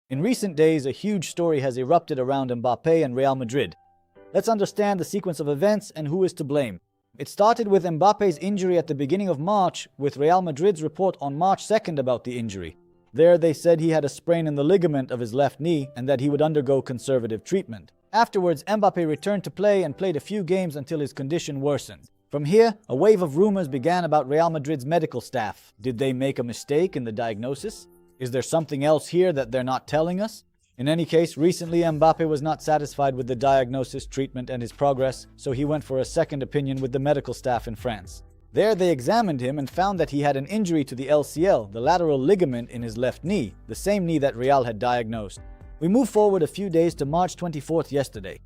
In recent days, a huge story has erupted around Mbappé and Real Madrid. Let's understand the sequence of events and who is to blame. It started with Mbappe's injury at the beginning of March, with Real Madrid's report on March 2nd about the injury. There they said he had a sprain in the ligament of his left knee and that he would undergo conservative treatment. Afterwards, Mbappé returned to play and played a few games until his condition worsened. From here, a wave of rumors began about Real Madrid's medical staff. Did they make a mistake in the diagnosis? Is there something else here that they're not telling us? In any case, recently Mbappé was not satisfied with the diagnosis, treatment, and his progress, so he went for a second opinion with the medical staff in France. There they examined him and found that he had an injury to the LCL, the lateral ligament in his left knee, the same knee that Real had diagnosed. We move forward a few days to March 24th yesterday.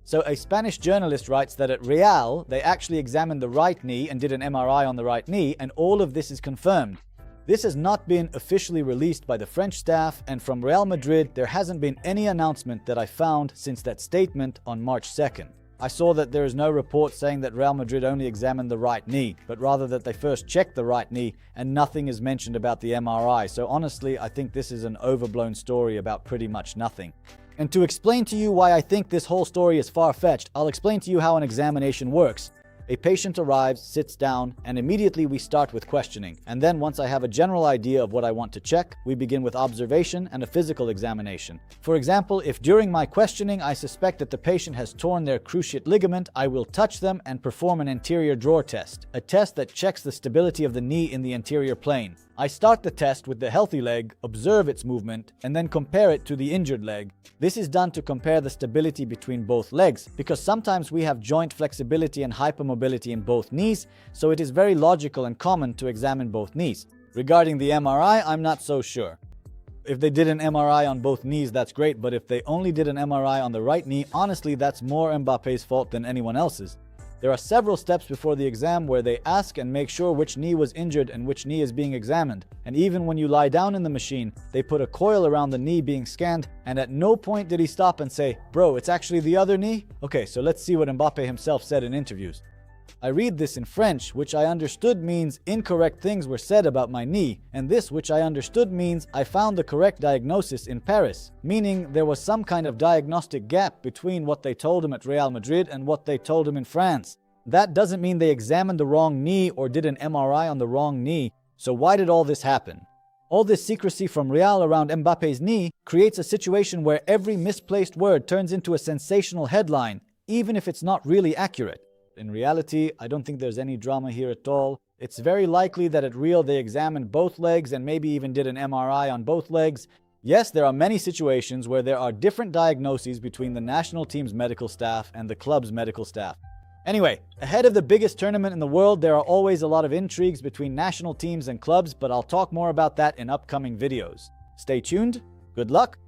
So a Spanish journalist writes that at Real, they actually examined the right knee and did an MRI on the right knee, and all of this is confirmed. This has not been officially released by the French staff, and from Real Madrid, there hasn't been any announcement that I found since that statement on March 2nd. I saw that there is no report saying that Real Madrid only examined the right knee, but rather that they first checked the right knee, and nothing is mentioned about the MRI. So honestly, I think this is an overblown story about pretty much nothing. And to explain to you why I think this whole story is far-fetched, I'll explain to you how an examination works. A patient arrives, sits down, and immediately we start with questioning. And then once I have a general idea of what I want to check, we begin with observation and a physical examination. For example, if during my questioning I suspect that the patient has torn their cruciate ligament, I will touch them and perform an anterior drawer test, a test that checks the stability of the knee in the anterior plane. I start the test with the healthy leg, observe its movement, and then compare it to the injured leg. This is done to compare the stability between both legs, because sometimes we have joint flexibility and hypermobility in both knees, so it is very logical and common to examine both knees. Regarding the MRI, I'm not so sure. If they did an MRI on both knees, that's great, but if they only did an MRI on the right knee, honestly, that's more Mbappe's fault than anyone else's. There are several steps before the exam where they ask and make sure which knee was injured and which knee is being examined. And even when you lie down in the machine, they put a coil around the knee being scanned, and at no point did he stop and say, "Bro, it's actually the other knee?" Okay, so let's see what Mbappé himself said in interviews. I read this in French, which I understood means incorrect things were said about my knee, and this, which I understood, means I found the correct diagnosis in Paris, meaning there was some kind of diagnostic gap between what they told him at Real Madrid and what they told him in France. That doesn't mean they examined the wrong knee or did an MRI on the wrong knee, so why did all this happen? All this secrecy from Real around Mbappe's knee creates a situation where every misplaced word turns into a sensational headline, even if it's not really accurate. In reality, I don't think there's any drama here at all. It's very likely that at Real they examined both legs and maybe even did an MRI on both legs. Yes, there are many situations where there are different diagnoses between the national team's medical staff and the club's medical staff. Anyway, ahead of the biggest tournament in the world, there are always a lot of intrigues between national teams and clubs, but I'll talk more about that in upcoming videos. Stay tuned. Good luck.